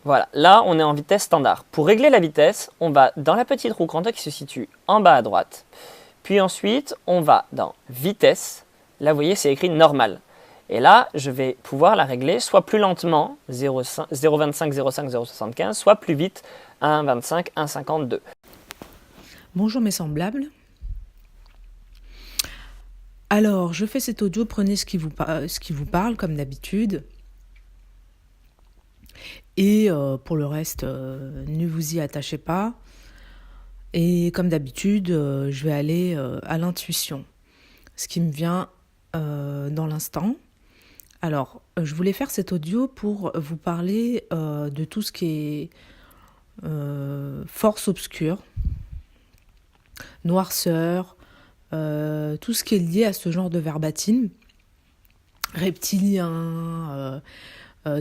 Voilà, là on est en vitesse standard. Pour régler la vitesse, on va dans la petite roue Grandeur qui se situe en bas à droite. Puis ensuite, on va dans vitesse. Là, vous voyez, c'est écrit normal. Et là, je vais pouvoir la régler soit plus lentement, 0,25, 0,5, 0,75, soit plus vite, 1,25, 1,52. Bonjour mes semblables. Alors, je fais cet audio, prenez ce qui vous parle comme d'habitude. Et pour le reste, ne vous y attachez pas. Et comme d'habitude, je vais aller à l'intuition, ce qui me vient dans l'instant. Alors, je voulais faire cet audio pour vous parler de tout ce qui est force obscure, noirceur, tout ce qui est lié à ce genre de verbatim, reptilien,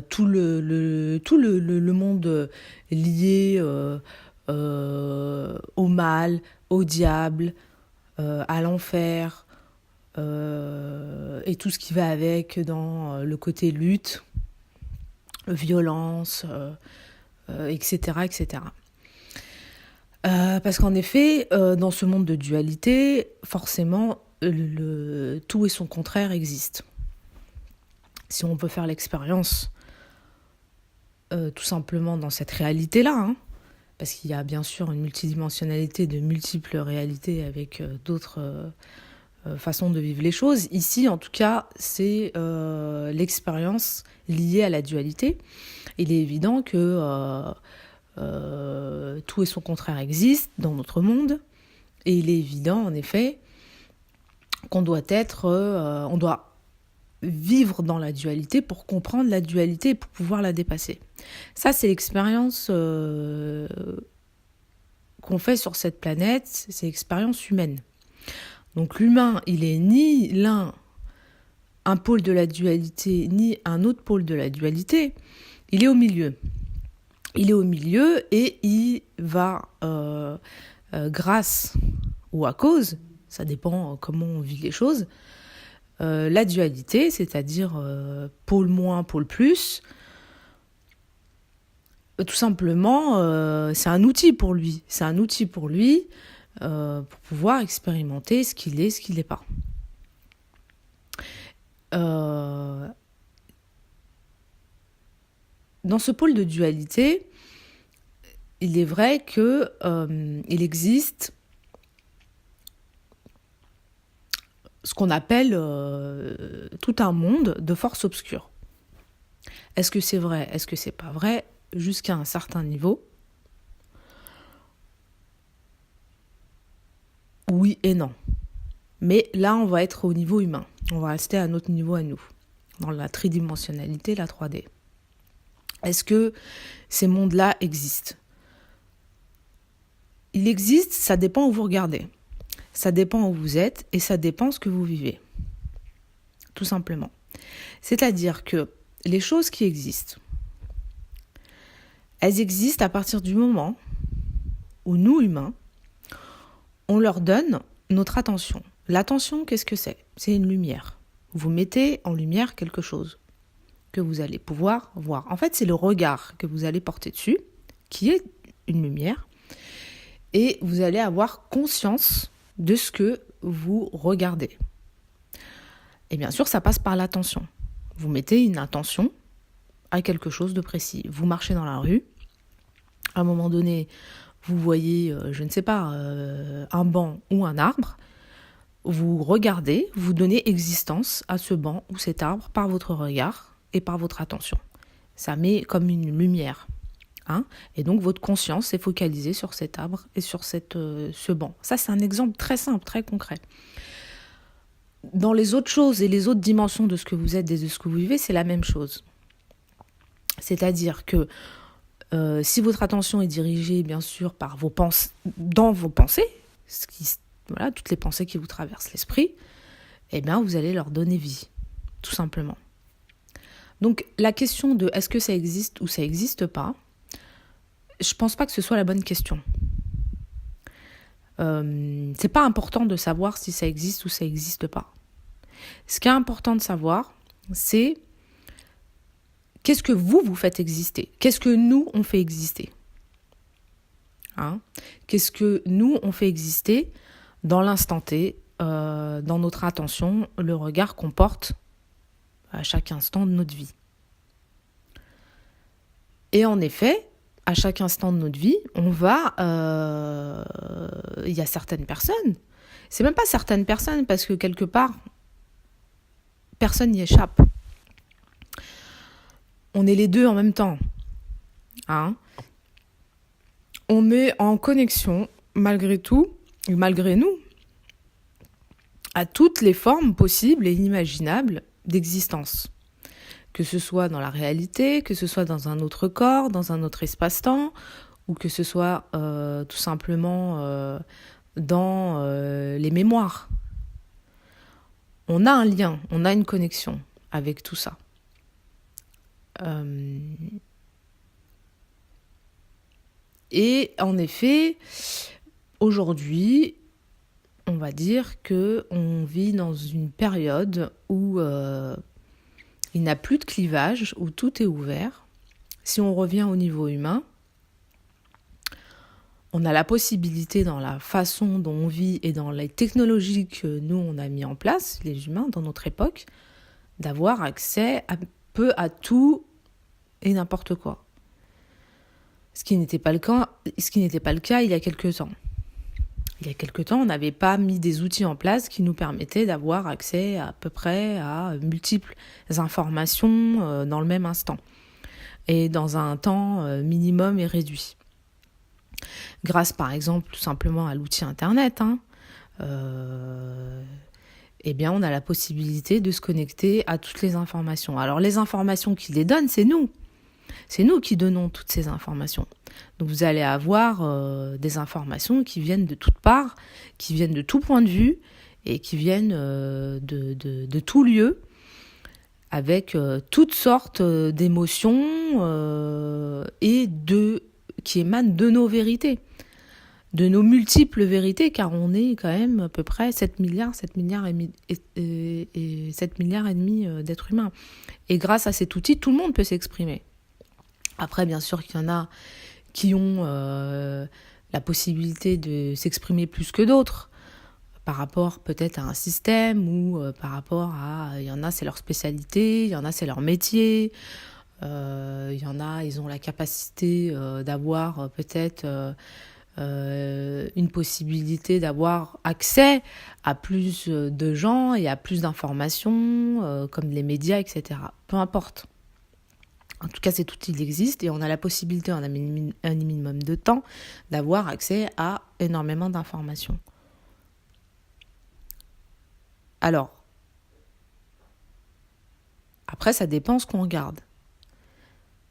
tout le monde lié au mal, au diable, à l'enfer, et tout ce qui va avec dans le côté lutte, violence, etc., etc. Parce qu'en effet, dans ce monde de dualité, forcément, tout et son contraire existent. Si on peut faire l'expérience tout simplement dans cette réalité-là, parce qu'il y a bien sûr une multidimensionnalité de multiples réalités avec d'autres façons de vivre les choses. Ici, en tout cas, c'est l'expérience liée à la dualité. Il est évident que tout et son contraire existent dans notre monde, et il est évident, en effet, qu'on doit on doit vivre dans la dualité pour comprendre la dualité et pour pouvoir la dépasser. Ça, c'est l'expérience qu'on fait sur cette planète, c'est l'expérience humaine. Donc l'humain, il est ni un pôle de la dualité, ni un autre pôle de la dualité, il est au milieu. Il est au milieu et il va, grâce ou à cause, ça dépend comment on vit les choses, la dualité, c'est-à-dire pôle moins, pôle plus, tout simplement, c'est un outil pour lui. C'est un outil pour lui pour pouvoir expérimenter ce qu'il est, ce qu'il n'est pas. Dans ce pôle de dualité, il est vrai que il existe ce qu'on appelle tout un monde de forces obscures. Est-ce que c'est vrai? Est-ce que c'est pas vrai? Jusqu'à un certain niveau. Oui et non. Mais là, on va être au niveau humain. On va rester à notre niveau à nous, dans la tridimensionnalité, la 3D. Est-ce que ces mondes-là existent? Il existe, ça dépend où vous regardez. Ça dépend où vous êtes et ça dépend ce que vous vivez. Tout simplement. C'est-à-dire que les choses qui existent, elles existent à partir du moment où nous, humains, on leur donne notre attention. L'attention, qu'est-ce que c'est? C'est une lumière. Vous mettez en lumière quelque chose que vous allez pouvoir voir. En fait, c'est le regard que vous allez porter dessus, qui est une lumière, et vous allez avoir conscience de ce que vous regardez. Et bien sûr, ça passe par l'attention. Vous mettez une attention à quelque chose de précis. Vous marchez dans la rue, à un moment donné, vous voyez, je ne sais pas, un banc ou un arbre, vous regardez, vous donnez existence à ce banc ou cet arbre par votre regard et par votre attention. Ça met comme une lumière. Et donc votre conscience est focalisée sur cet arbre et sur ce banc. Ça, c'est un exemple très simple, très concret. Dans les autres choses et les autres dimensions de ce que vous êtes et de ce que vous vivez, c'est la même chose. C'est-à-dire que si votre attention est dirigée, bien sûr, par dans vos pensées, toutes les pensées qui vous traversent l'esprit, eh bien, vous allez leur donner vie, tout simplement. Donc, la question de est-ce que ça existe ou ça n'existe pas, je ne pense pas que ce soit la bonne question. C'est pas important de savoir si ça existe ou ça n'existe pas. Ce qui est important de savoir, c'est qu'est-ce que vous faites exister? Qu'est-ce que nous, on fait exister? Qu'est-ce que nous, on fait exister dans l'instant T, dans notre attention, le regard qu'on porte à chaque instant de notre vie? Et en effet, à chaque instant de notre vie, on va... Il y a certaines personnes, c'est même pas certaines personnes, parce que quelque part, personne n'y échappe. On est les deux en même temps. On est en connexion, malgré tout, et malgré nous, à toutes les formes possibles et inimaginables d'existence. Que ce soit dans la réalité, que ce soit dans un autre corps, dans un autre espace-temps, ou que ce soit tout simplement dans les mémoires. On a un lien, on a une connexion avec tout ça. Et en effet, aujourd'hui, on va dire qu'on vit dans une période où il n'y a plus de clivage, où tout est ouvert. Si on revient au niveau humain, on a la possibilité, dans la façon dont on vit et dans les technologies que nous, on a mis en place, les humains, dans notre époque, d'avoir accès un peu à tout et n'importe quoi. Ce qui n'était pas le cas il y a quelques temps. Il y a quelques temps, on n'avait pas mis des outils en place qui nous permettaient d'avoir accès à peu près à multiples informations dans le même instant et dans un temps minimum et réduit. Grâce, par exemple, tout simplement à l'outil Internet, eh bien, on a la possibilité de se connecter à toutes les informations. Alors, les informations qui les donnent, c'est nous. C'est nous qui donnons toutes ces informations. Donc vous allez avoir des informations qui viennent de toutes parts, qui viennent de tout point de vue et qui viennent de tout lieu, avec toutes sortes d'émotions et qui émanent de nos vérités, de nos multiples vérités, car on est quand même à peu près 7 milliards et demi d'êtres humains. Et grâce à cet outil, tout le monde peut s'exprimer. Après, bien sûr qu'il y en a qui ont la possibilité de s'exprimer plus que d'autres, par rapport peut-être à un système ou par rapport à... Il y en a, c'est leur spécialité, il y en a, c'est leur métier, il y en a, ils ont la capacité d'avoir peut-être une possibilité d'avoir accès à plus de gens et à plus d'informations, comme les médias, etc. Peu importe. En tout cas, cet outil il existe et on a la possibilité, en un minimum de temps, d'avoir accès à énormément d'informations. Alors, après, ça dépend ce qu'on regarde.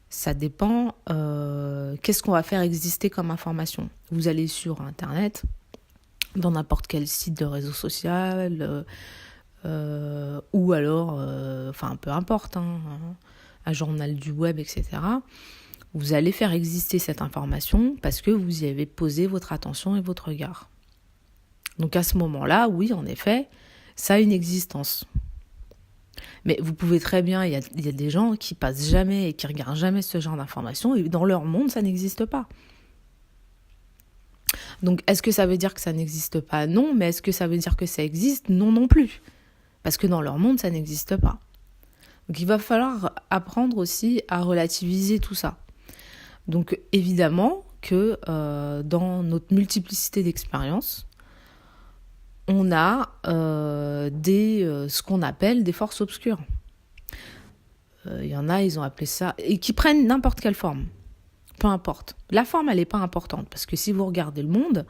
Ça dépend qu'est-ce qu'on va faire exister comme information. Vous allez sur Internet, dans n'importe quel site de réseau social, ou alors, peu importe, un journal du web, etc. Vous allez faire exister cette information parce que vous y avez posé votre attention et votre regard. Donc à ce moment-là, oui, en effet, ça a une existence. Mais vous pouvez très bien, il y a des gens qui passent jamais et qui regardent jamais ce genre d'informations et dans leur monde, ça n'existe pas. Donc est-ce que ça veut dire que ça n'existe pas? Non, mais est-ce que ça veut dire que ça existe? Non, non plus. Parce que dans leur monde, ça n'existe pas. Donc il va falloir apprendre aussi à relativiser tout ça. Donc évidemment que dans notre multiplicité d'expériences, on a ce qu'on appelle des forces obscures. Il y en a, ils ont appelé ça, et qui prennent n'importe quelle forme, peu importe. La forme, elle n'est pas importante, parce que si vous regardez le monde,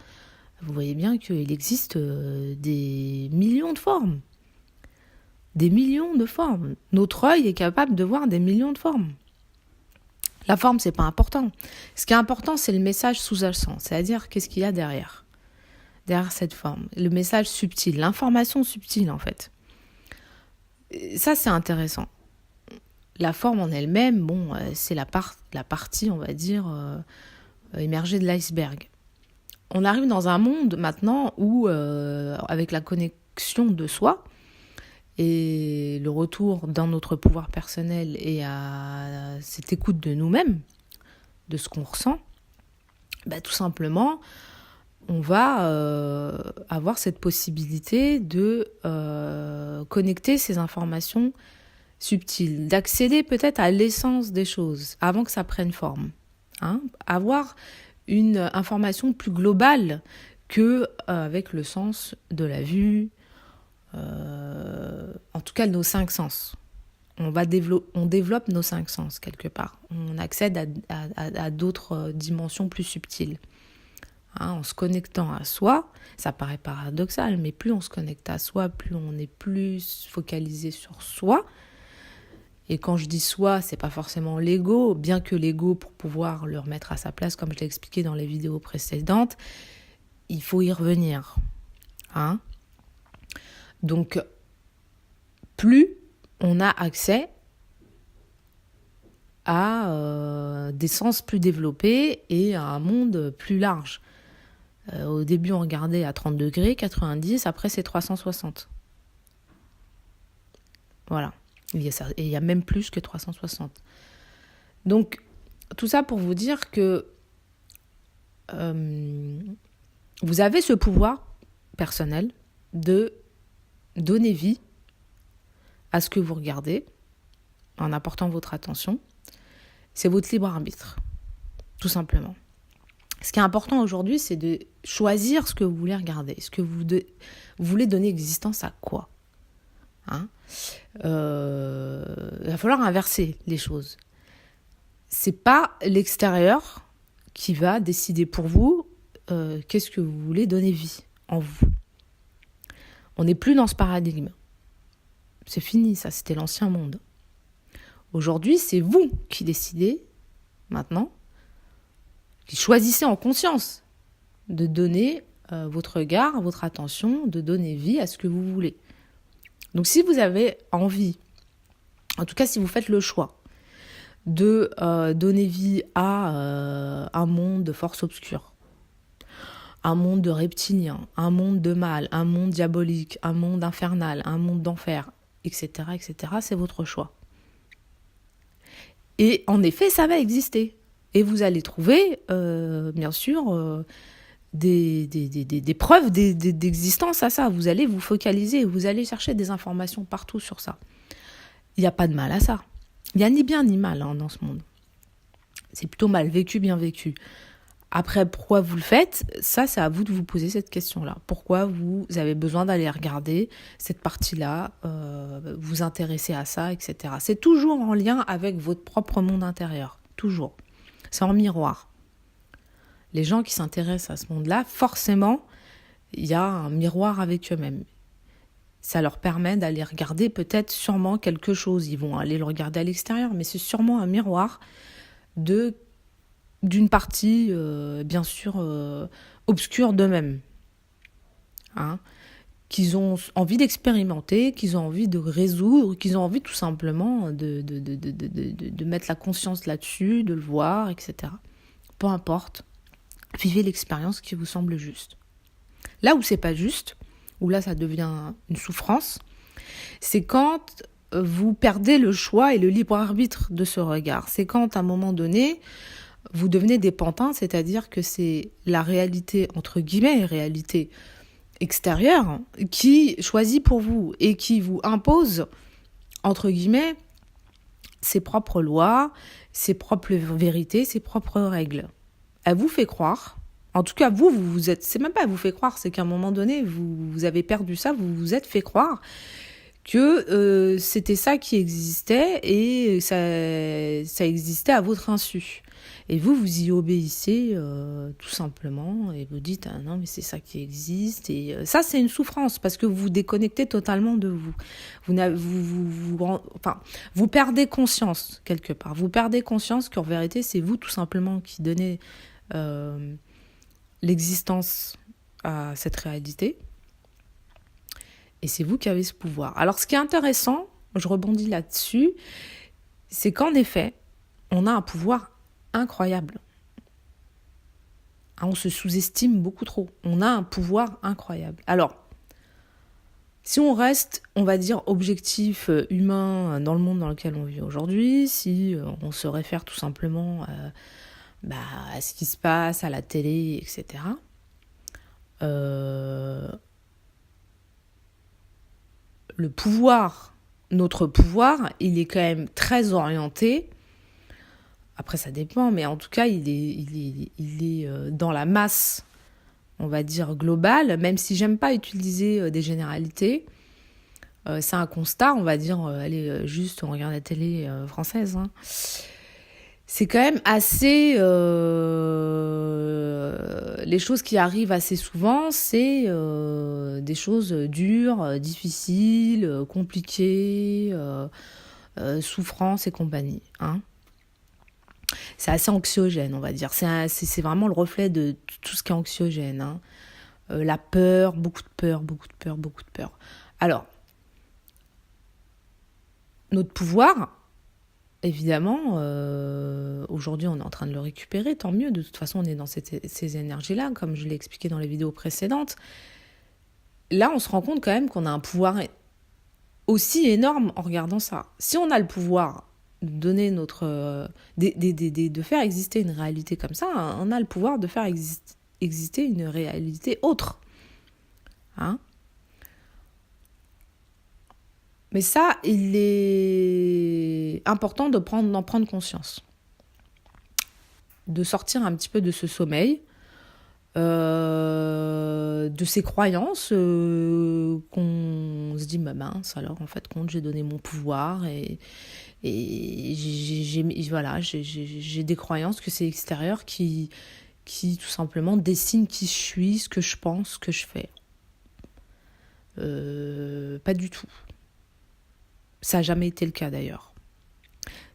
vous voyez bien qu'il existe des millions de formes. Des millions de formes. Notre œil est capable de voir des millions de formes. La forme, c'est pas important. Ce qui est important, c'est le message sous-jacent, c'est-à-dire qu'est-ce qu'il y a derrière cette forme. Le message subtil, l'information subtile en fait. Et ça, c'est intéressant. La forme en elle-même, c'est la partie, on va dire, émergée de l'iceberg. On arrive dans un monde maintenant où, avec la connexion de soi, et le retour dans notre pouvoir personnel et à cette écoute de nous-mêmes, de ce qu'on ressent, tout simplement, on va avoir cette possibilité de connecter ces informations subtiles, d'accéder peut-être à l'essence des choses avant que ça prenne forme. Avoir une information plus globale que avec le sens de la vue, en tout cas nos 5 sens. On développe nos 5 sens quelque part. On accède à d'autres dimensions plus subtiles. En se connectant à soi, ça paraît paradoxal, mais plus on se connecte à soi, plus on est plus focalisé sur soi. Et quand je dis soi, c'est pas forcément l'ego, bien que l'ego, pour pouvoir le remettre à sa place, comme je l'ai expliqué dans les vidéos précédentes, il faut y revenir. Donc, plus on a accès à des sens plus développés et à un monde plus large. Au début, on regardait à 30 degrés, 90, après c'est 360. Voilà. Et il y a même plus que 360. Donc, tout ça pour vous dire que vous avez ce pouvoir personnel de donner vie à ce que vous regardez en apportant votre attention. C'est votre libre arbitre, tout simplement. Ce qui est important aujourd'hui, c'est de choisir ce que vous voulez regarder. Ce que vous voulez donner existence à quoi ? Il va falloir inverser les choses. C'est pas l'extérieur qui va décider pour vous qu'est-ce que vous voulez donner vie en vous. On n'est plus dans ce paradigme. C'est fini, ça, c'était l'ancien monde. Aujourd'hui, c'est vous qui décidez, maintenant, qui choisissez en conscience de donner votre regard, votre attention, de donner vie à ce que vous voulez. Donc si vous avez envie, en tout cas si vous faites le choix de donner vie à un monde de force obscure, un monde de reptiliens, un monde de mal, un monde diabolique, un monde infernal, un monde d'enfer, etc., c'est votre choix. Et en effet, ça va exister. Et vous allez trouver, bien sûr, des preuves d'existence à ça. Vous allez vous focaliser, vous allez chercher des informations partout sur ça. Il n'y a pas de mal à ça. Il n'y a ni bien ni mal dans ce monde. C'est plutôt mal vécu, bien vécu. Après, pourquoi vous le faites ? Ça, c'est à vous de vous poser cette question-là. Pourquoi vous avez besoin d'aller regarder cette partie-là, vous intéresser à ça, etc. C'est toujours en lien avec votre propre monde intérieur. Toujours. C'est en miroir. Les gens qui s'intéressent à ce monde-là, forcément, il y a un miroir avec eux-mêmes. Ça leur permet d'aller regarder peut-être sûrement quelque chose. Ils vont aller le regarder à l'extérieur, mais c'est sûrement un miroir d'une partie, bien sûr, obscure d'eux-mêmes. Qu'ils ont envie d'expérimenter, qu'ils ont envie de résoudre, qu'ils ont envie tout simplement de mettre la conscience là-dessus, de le voir, etc. Peu importe. Vivez l'expérience qui vous semble juste. Là où c'est pas juste, où là ça devient une souffrance, c'est quand vous perdez le choix et le libre arbitre de ce regard. C'est quand, à un moment donné, vous devenez des pantins, c'est-à-dire que c'est la réalité, entre guillemets, réalité extérieure, qui choisit pour vous et qui vous impose, entre guillemets, ses propres lois, ses propres vérités, ses propres règles. Elle vous fait croire, en tout cas vous êtes, c'est même pas elle vous fait croire, c'est qu'à un moment donné, vous avez perdu ça, vous vous êtes fait croire que c'était ça qui existait et ça existait à votre insu. Et vous y obéissez tout simplement et vous dites « Ah non, mais c'est ça qui existe ». Et ça, c'est une souffrance parce que vous vous déconnectez totalement de vous. Vous perdez conscience quelque part. Vous perdez conscience qu'en vérité, c'est vous tout simplement qui donnez l'existence à cette réalité. Et c'est vous qui avez ce pouvoir. Alors, ce qui est intéressant, je rebondis là-dessus, c'est qu'en effet, on a un pouvoir incroyable. On se sous-estime beaucoup trop. On a un pouvoir incroyable. Alors, Si on reste, on va dire, objectif humain dans le monde dans lequel on vit aujourd'hui, si on se réfère tout simplement à ce qui se passe à la télé, etc., notre pouvoir, il est quand même très orienté. Après, ça dépend, mais en tout cas, il est dans la masse, on va dire, globale, même si j'aime pas utiliser des généralités. C'est un constat, on va dire, allez, juste, on regarde la télé française. Hein. C'est quand même assez... les choses qui arrivent assez souvent, c'est des choses dures, difficiles, compliquées, souffrances et compagnie. Hein. C'est assez anxiogène, on va dire. C'est vraiment le reflet de tout ce qui est anxiogène. Hein. La peur, beaucoup de peur, beaucoup de peur, beaucoup de peur. Alors, notre pouvoir, évidemment, aujourd'hui, on est en train de le récupérer, tant mieux. De toute façon, on est dans ces énergies-là, comme je l'ai expliqué dans les vidéos précédentes. Là, on se rend compte quand même qu'on a un pouvoir aussi énorme en regardant ça. Si on a le pouvoir de donner de faire exister une réalité comme ça, hein, on a le pouvoir de faire exister une réalité autre. Hein? Mais ça, il est important d'en prendre conscience. De sortir un petit peu de ce sommeil, de ces croyances qu'on se dit, mince, alors en fait, j'ai donné mon pouvoir et j'ai des croyances que c'est l'extérieur qui tout simplement dessine qui je suis, ce que je pense, ce que je fais. Pas du tout. Ça n'a jamais été le cas d'ailleurs.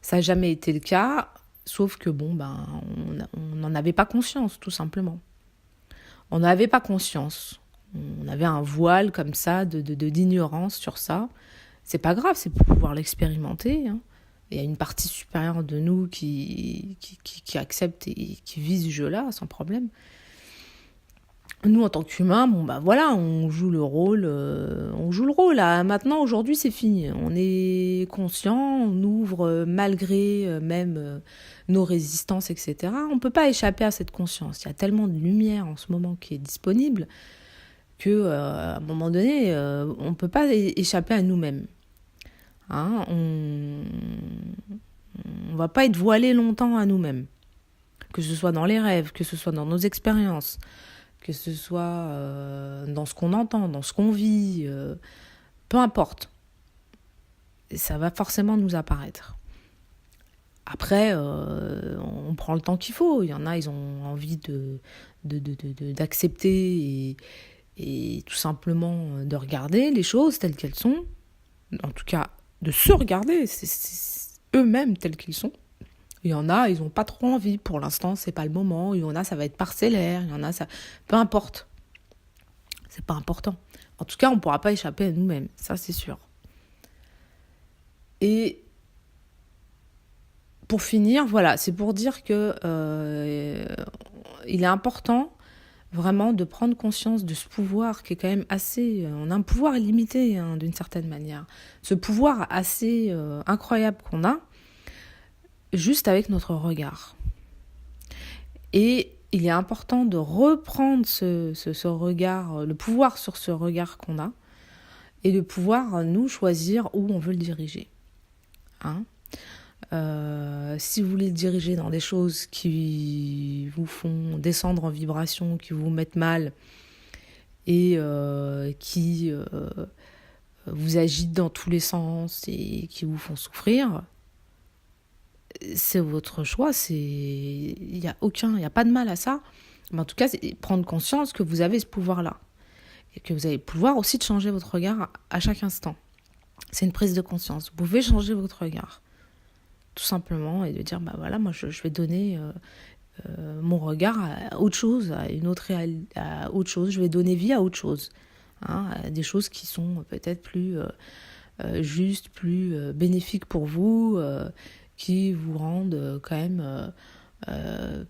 Ça n'a jamais été le cas, sauf que on n'en avait pas conscience, tout simplement. On n'avait pas conscience. On avait un voile comme ça d'ignorance sur ça. C'est pas grave, c'est pour pouvoir l'expérimenter. Hein. Il y a une partie supérieure de nous qui accepte et qui vit ce jeu-là sans problème. Nous, en tant qu'humains, on joue le rôle. Là. Maintenant, aujourd'hui, c'est fini. On est conscient, on ouvre malgré même nos résistances, etc. On ne peut pas échapper à cette conscience. Il y a tellement de lumière en ce moment qui est disponible qu'à un moment donné, on ne peut pas échapper à nous-mêmes. Hein, on ne va pas être voilé longtemps à nous-mêmes. Que ce soit dans les rêves, que ce soit dans nos expériences, que ce soit dans ce qu'on entend, dans ce qu'on vit, peu importe. Ça va forcément nous apparaître. Après, on prend le temps qu'il faut. Il y en a, ils ont envie d'accepter et tout simplement de regarder les choses telles qu'elles sont. En tout cas, de se regarder, c'est eux-mêmes tels qu'ils sont. Il y en a, ils n'ont pas trop envie. Pour l'instant, c'est pas le moment. Il y en a, ça va être parcellaire. Il y en a, ça... Peu importe. C'est pas important. En tout cas, on ne pourra pas échapper à nous-mêmes. Ça, c'est sûr. Et pour finir, voilà, c'est pour dire que il est important vraiment de prendre conscience de ce pouvoir qui est quand même assez... on a un pouvoir illimité, hein, d'une certaine manière. Ce pouvoir assez incroyable qu'on a, juste avec notre regard. Et il est important de reprendre ce regard, le pouvoir sur ce regard qu'on a, et de pouvoir, nous, choisir où on veut le diriger. Hein ? Si vous voulez le diriger dans des choses qui vous font descendre en vibration, qui vous mettent mal, et qui vous agitent dans tous les sens, et qui vous font souffrir, c'est votre choix, il y a pas de mal à ça, mais en tout cas, c'est prendre conscience que vous avez ce pouvoir-là et que vous avez le pouvoir aussi de changer votre regard à chaque instant. C'est une prise de conscience. Vous pouvez changer votre regard, tout simplement, et de dire, moi, je vais donner mon regard à autre chose, à autre chose. Je vais donner vie à autre chose, hein, à des choses qui sont peut-être plus justes, plus bénéfiques pour vous, qui vous rendent quand même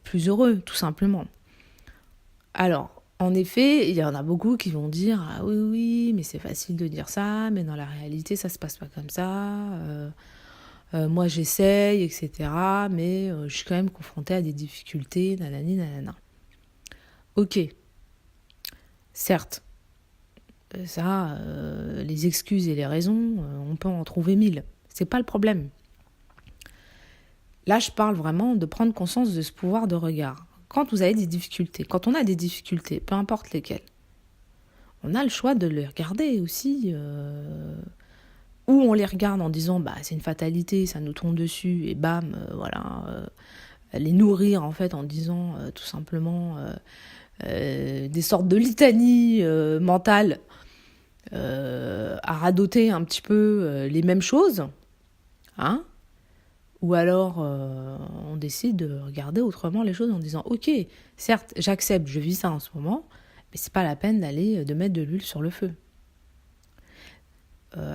plus heureux, tout simplement. Alors, En effet, il y en a beaucoup qui vont dire « Ah oui, oui, mais c'est facile de dire ça, mais dans la réalité, ça se passe pas comme ça. Moi, j'essaye, etc. Mais je suis quand même confrontée à des difficultés, nanani, nanana. » Ok, certes, ça, les excuses et les raisons, on peut en trouver 1000. C'est pas le problème. Là, je parle vraiment de prendre conscience de ce pouvoir de regard. Quand vous avez des difficultés, quand on a des difficultés, peu importe lesquelles, on a le choix de les regarder aussi. Ou on les regarde en disant bah c'est une fatalité, ça nous tombe dessus, et bam, voilà. Les nourrir en fait en disant tout simplement des sortes de litanies mentales à radoter un petit peu les mêmes choses, hein. Ou alors, on décide de regarder autrement les choses en disant « Ok, certes, j'accepte, je vis ça en ce moment, mais c'est pas la peine de mettre de l'huile sur le feu. »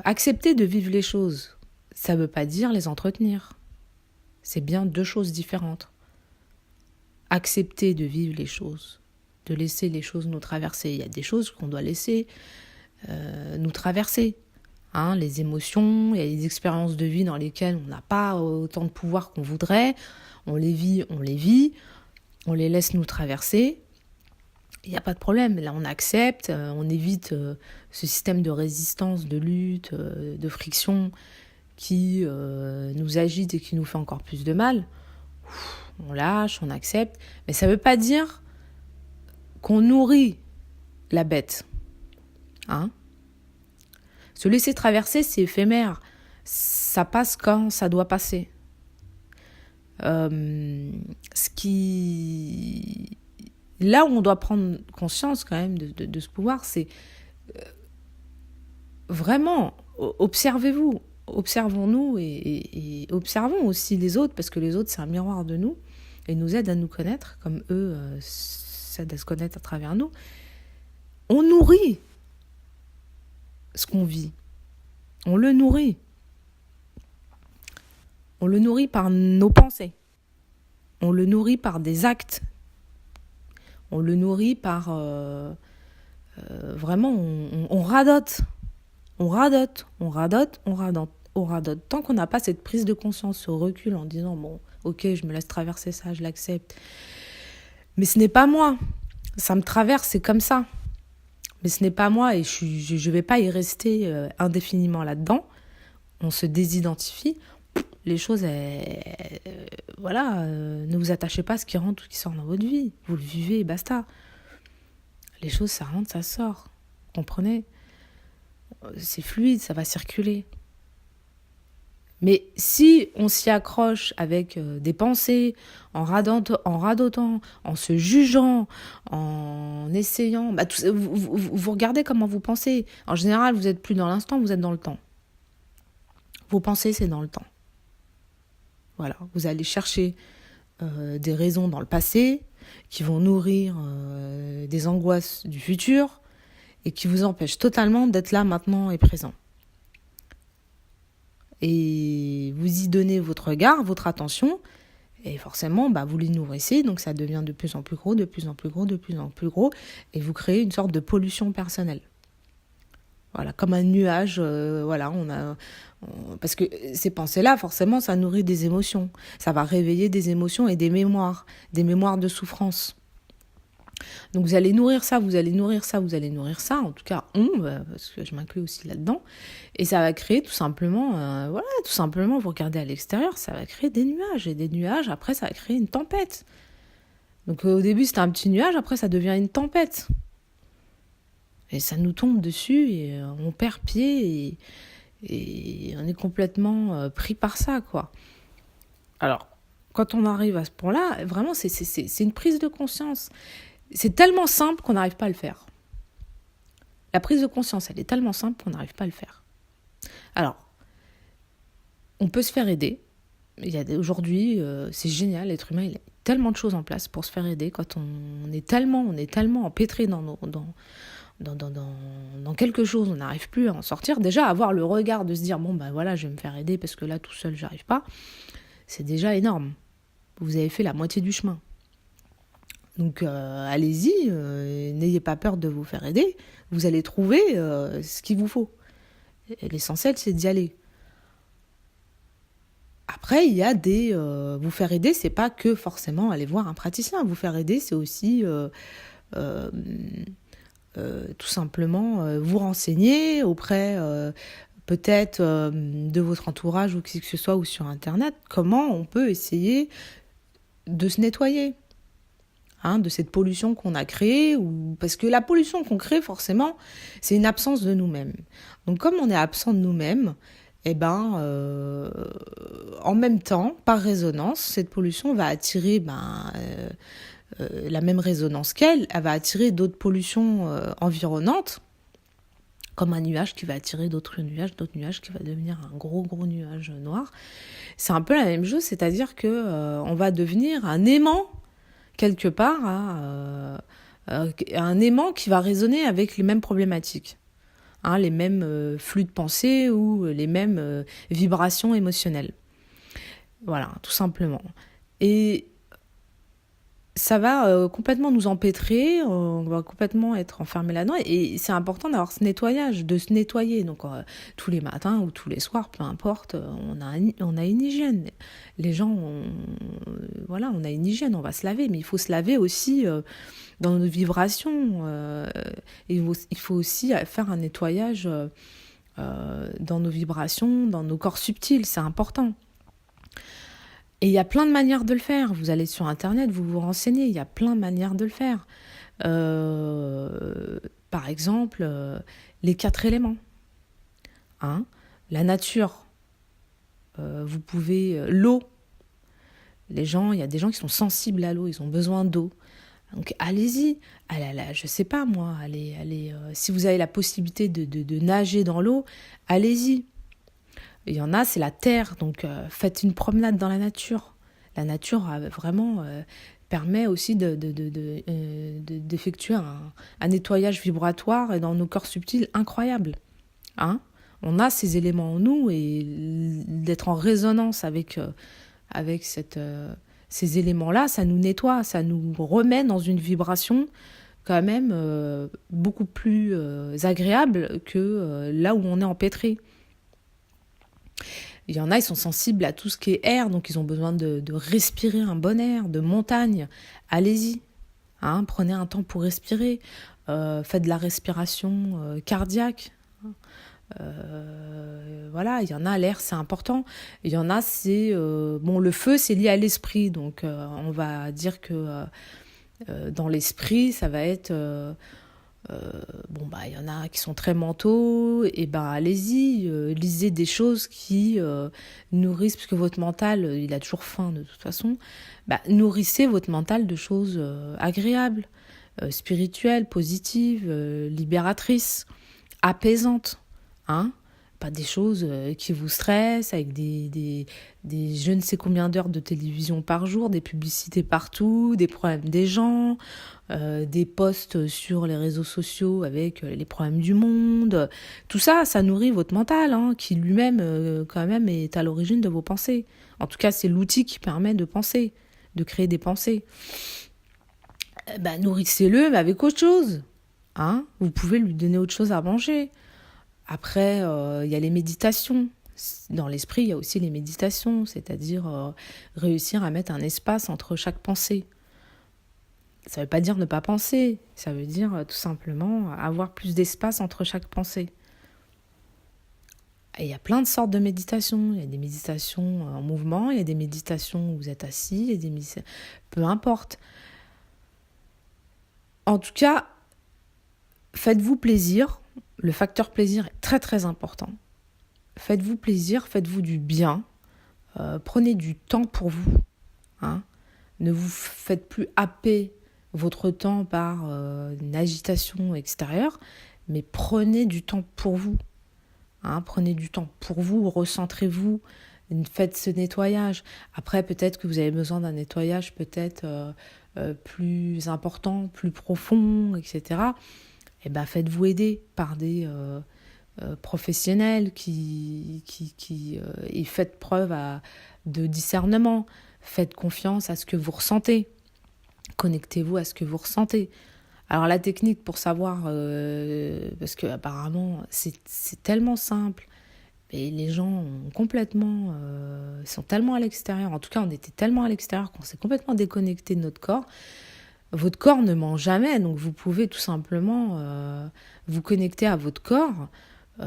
Accepter de vivre les choses, ça veut pas dire les entretenir. C'est bien deux choses différentes. Accepter de vivre les choses, de laisser les choses nous traverser. Il y a des choses qu'on doit laisser nous traverser. Hein, les émotions, il y a des expériences de vie dans lesquelles on n'a pas autant de pouvoir qu'on voudrait. On les vit, on les laisse nous traverser. Il n'y a pas de problème. Là, on accepte, on évite ce système de résistance, de lutte, de friction qui nous agite et qui nous fait encore plus de mal. On lâche, on accepte. Mais ça ne veut pas dire qu'on nourrit la bête. Hein ? Se laisser traverser, c'est éphémère. Ça passe quand ça doit passer. Là où on doit prendre conscience quand même de ce pouvoir, c'est vraiment, observez-vous, observons-nous et observons aussi les autres, parce que les autres, c'est un miroir de nous et nous aident à nous connaître, comme eux s'aident à se connaître à travers nous. On nourrit ce qu'on vit. On le nourrit. On le nourrit par nos pensées. On le nourrit par des actes. On le nourrit par... vraiment, on radote. On radote. Tant qu'on n'a pas cette prise de conscience, ce recul en disant, bon, ok, je me laisse traverser ça, je l'accepte. Mais ce n'est pas moi. Ça me traverse, c'est comme ça. Mais ce n'est pas moi et je vais pas y rester indéfiniment là-dedans. On se désidentifie. Les choses, ne vous attachez pas à ce qui rentre ou qui sort dans votre vie. Vous le vivez et basta. Les choses, ça rentre, ça sort. Comprenez ? C'est fluide, ça va circuler. Mais si on s'y accroche avec des pensées, en radotant, en se jugeant, en essayant... vous regardez comment vous pensez. En général, vous n'êtes plus dans l'instant, vous êtes dans le temps. Vos pensées, c'est dans le temps. Voilà, vous allez chercher des raisons dans le passé qui vont nourrir des angoisses du futur et qui vous empêchent totalement d'être là, maintenant et présent. Et vous y donnez votre regard, votre attention, et forcément, vous les nourrissez, donc ça devient de plus en plus gros, et vous créez une sorte de pollution personnelle. Voilà, comme un nuage, parce que ces pensées-là, forcément, ça nourrit des émotions. Ça va réveiller des émotions et des mémoires de souffrance. Donc vous allez nourrir ça, en tout cas parce que je m'inclus aussi là-dedans, et ça va créer tout simplement, vous regardez à l'extérieur, ça va créer des nuages, et des nuages, après ça va créer une tempête. Donc au début c'était un petit nuage, après ça devient une tempête. Et ça nous tombe dessus, et on perd pied, et on est complètement pris par ça, quoi. Alors, quand on arrive à ce point-là, vraiment c'est une prise de conscience. C'est tellement simple qu'on n'arrive pas à le faire. La prise de conscience, elle est tellement simple qu'on n'arrive pas à le faire. Alors, on peut se faire aider. Aujourd'hui, c'est génial, l'être humain, il a tellement de choses en place pour se faire aider. Quand on est tellement empêtré dans quelque chose, on n'arrive plus à en sortir. Déjà, avoir le regard de se dire, je vais me faire aider parce que là, tout seul, j'arrive pas, c'est déjà énorme. Vous avez fait la moitié du chemin. Donc allez-y, n'ayez pas peur de vous faire aider. Vous allez trouver ce qu'il vous faut. Et l'essentiel, c'est d'y aller. Après, il y a des... vous faire aider, c'est pas que forcément aller voir un praticien. Vous faire aider, c'est aussi tout simplement vous renseigner auprès peut-être de votre entourage ou qui que ce soit ou sur Internet, comment on peut essayer de se nettoyer de cette pollution qu'on a créée. Parce que la pollution qu'on crée, forcément, c'est une absence de nous-mêmes. Donc comme on est absent de nous-mêmes, en même temps, par résonance, cette pollution va attirer la même résonance qu'elle. Elle va attirer d'autres pollutions environnantes, comme un nuage qui va attirer d'autres nuages qui va devenir un gros nuage noir. C'est un peu la même chose, c'est-à-dire que on va devenir un aimant quelque part, un aimant qui va résonner avec les mêmes problématiques, les mêmes flux de pensée ou les mêmes vibrations émotionnelles. Voilà, tout simplement. Et ça va complètement nous empêtrer, on va complètement être enfermé là-dedans. Et c'est important d'avoir ce nettoyage, de se nettoyer. Donc tous les matins ou tous les soirs, peu importe, on a une hygiène. Les gens, on a une hygiène, on va se laver. Mais il faut se laver aussi dans nos vibrations. Et il faut aussi faire un nettoyage dans nos vibrations, dans nos corps subtils. C'est important. Et il y a plein de manières de le faire. Vous allez sur Internet, vous vous renseignez, il y a plein de manières de le faire. Par exemple, les 4 éléments. La nature. Vous pouvez... l'eau. Il y a des gens qui sont sensibles à l'eau, ils ont besoin d'eau. Donc allez-y. Je sais pas moi, si vous avez la possibilité de nager dans l'eau, allez-y. Il y en a, c'est la terre, donc faites une promenade dans la nature. La nature vraiment permet aussi d'effectuer un nettoyage vibratoire et dans nos corps subtils incroyable. On a ces éléments en nous et d'être en résonance avec ces éléments-là, ça nous nettoie, ça nous remet dans une vibration quand même beaucoup plus agréable que là où on est empêtré. Il y en a, ils sont sensibles à tout ce qui est air, donc ils ont besoin de respirer un bon air, de montagne. Allez-y, prenez un temps pour respirer. Faites de la respiration cardiaque. Voilà, il y en a, l'air, c'est important. Il y en a, c'est... le feu, c'est lié à l'esprit, donc on va dire que dans l'esprit, ça va être... il y en a qui sont très mentaux, et allez-y, lisez des choses qui nourrissent, parce que votre mental, il a toujours faim de toute façon, nourrissez votre mental de choses agréables, spirituelles, positives, libératrices, apaisantes, pas des choses qui vous stressent, avec des je ne sais combien d'heures de télévision par jour, des publicités partout, des problèmes des gens, des posts sur les réseaux sociaux avec les problèmes du monde. Tout ça, ça nourrit votre mental, qui lui-même, quand même, est à l'origine de vos pensées. En tout cas, c'est l'outil qui permet de penser, de créer des pensées. Nourrissez-le, mais avec autre chose. Vous pouvez lui donner autre chose à manger. Après, il y a les méditations. Dans l'esprit, il y a aussi les méditations, c'est-à-dire réussir à mettre un espace entre chaque pensée. Ça ne veut pas dire ne pas penser, ça veut dire tout simplement avoir plus d'espace entre chaque pensée. Et il y a plein de sortes de méditations. Il y a des méditations en mouvement, il y a des méditations où vous êtes assis, il y a des méditations... peu importe. En tout cas, faites-vous plaisir. Le facteur plaisir est très très important. Faites-vous plaisir, faites-vous du bien. Prenez du temps pour vous. Ne vous faites plus happer votre temps par une agitation extérieure, mais prenez du temps pour vous. Prenez du temps pour vous, recentrez-vous, faites ce nettoyage. Après, peut-être que vous avez besoin d'un nettoyage peut-être plus important, plus profond, etc. Faites-vous aider par des professionnels et faites preuve de discernement. Faites confiance à ce que vous ressentez. Connectez-vous à ce que vous ressentez. Alors la technique pour savoir, parce que apparemment c'est tellement simple, et les gens ont complètement, sont tellement à l'extérieur, en tout cas on était tellement à l'extérieur qu'on s'est complètement déconnecté de notre corps. Votre corps ne ment jamais, donc vous pouvez tout simplement vous connecter à votre corps.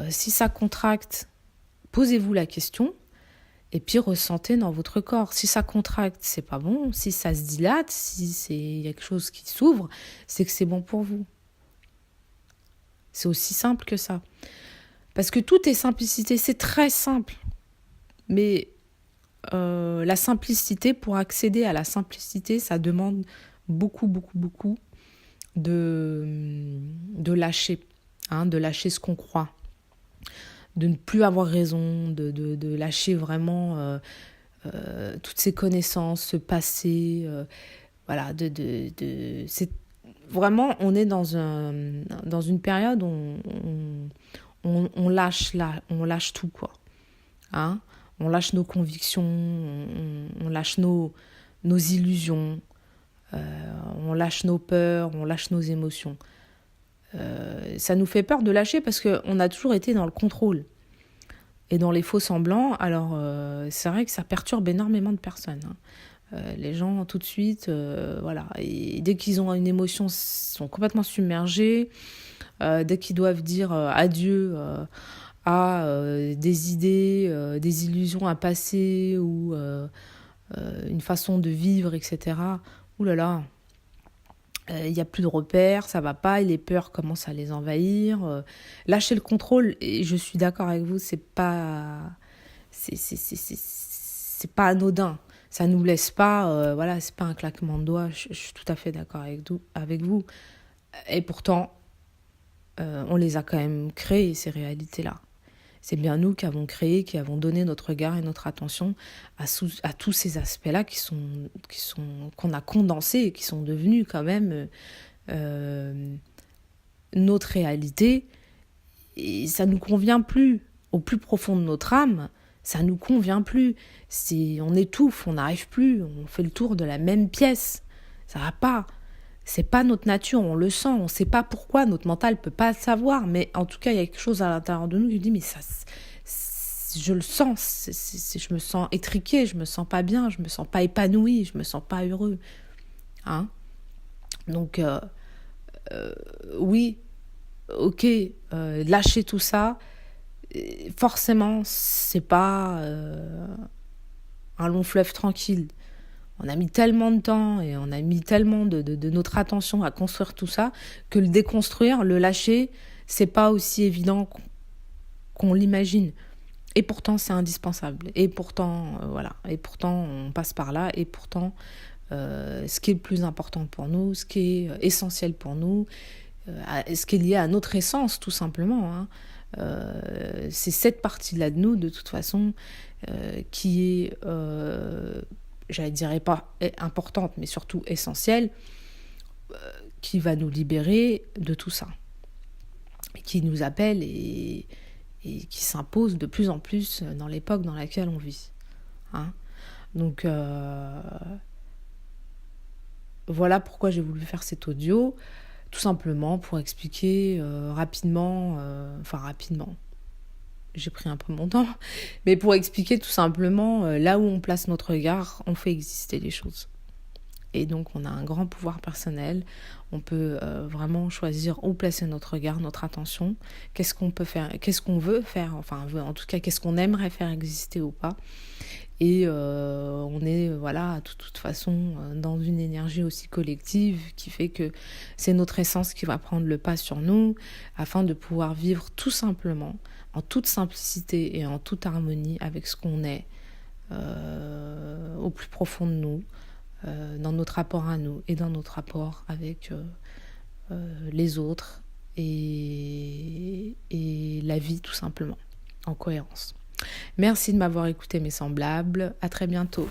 Si ça contracte, posez-vous la question. Et puis ressentez dans votre corps. Si ça contracte, c'est pas bon. Si ça se dilate, si il y a quelque chose qui s'ouvre, c'est que c'est bon pour vous. C'est aussi simple que ça. Parce que tout est simplicité, c'est très simple. Mais la simplicité, pour accéder à la simplicité, ça demande beaucoup de lâcher. De lâcher ce qu'on croit. De ne plus avoir raison, de lâcher vraiment toutes ces connaissances, ce passé. Voilà, c'est vraiment, on est dans une période où on lâche tout, quoi. On lâche nos convictions, on lâche nos illusions, on lâche nos peurs, on lâche nos émotions. Ça nous fait peur de lâcher parce qu'on a toujours été dans le contrôle et dans les faux semblants. Alors c'est vrai que ça perturbe énormément de personnes. Les gens tout de suite, voilà, et dès qu'ils ont une émotion, sont complètement submergés. Dès qu'ils doivent dire adieu à des idées, des illusions à passer ou une façon de vivre, etc. Ouh là là. Il n'y a plus de repères, ça va pas, et les peurs commencent à les envahir. Lâcher le contrôle, et je suis d'accord avec vous, c'est pas anodin. Ça nous laisse pas, voilà, c'est pas un claquement de doigts. Je suis tout à fait d'accord avec vous. Et pourtant, on les a quand même créées, ces réalités-là. C'est bien nous qui avons créé, qui avons donné notre regard et notre attention à tous ces aspects-là qu'on a condensés et qui sont devenus quand même notre réalité. Et ça ne nous convient plus. Au plus profond de notre âme, ça ne nous convient plus. On étouffe, on n'arrive plus, on fait le tour de la même pièce. Ça va pas. C'est pas notre nature, on le sent, on sait pas pourquoi, notre mental peut pas le savoir, mais en tout cas, il y a quelque chose à l'intérieur de nous qui dit, mais ça, je le sens, je me sens étriquée, je me sens pas bien, je me sens pas épanouie, je me sens pas heureux. Donc, oui, ok, lâcher tout ça, forcément, c'est pas un long fleuve tranquille. On a mis tellement de temps et on a mis tellement de notre attention à construire tout ça que le déconstruire, le lâcher, c'est pas aussi évident qu'on l'imagine. Et pourtant, c'est indispensable. Et pourtant, voilà. Et pourtant, on passe par là. Et pourtant, ce qui est le plus important pour nous, ce qui est essentiel pour nous, ce qui est lié à notre essence, tout simplement. C'est cette partie-là de nous, de toute façon, qui est... je ne dirais pas importante, mais surtout essentielle, qui va nous libérer de tout ça. Et qui nous appelle et qui s'impose de plus en plus dans l'époque dans laquelle on vit. Donc, voilà pourquoi j'ai voulu faire cet audio, tout simplement pour expliquer rapidement, j'ai pris un peu mon temps, mais pour expliquer tout simplement là où on place notre regard, on fait exister les choses. Et donc on a un grand pouvoir personnel, on peut vraiment choisir où placer notre regard, notre attention, qu'est-ce qu'on peut faire, qu'est-ce qu'on veut faire, en tout cas qu'est-ce qu'on aimerait faire exister ou pas. Et on est de toute façon dans une énergie aussi collective qui fait que c'est notre essence qui va prendre le pas sur nous afin de pouvoir vivre tout simplement en toute simplicité et en toute harmonie avec ce qu'on est au plus profond de nous, dans notre rapport à nous et dans notre rapport avec les autres et la vie tout simplement, en cohérence. Merci de m'avoir écouté mes semblables, à très bientôt.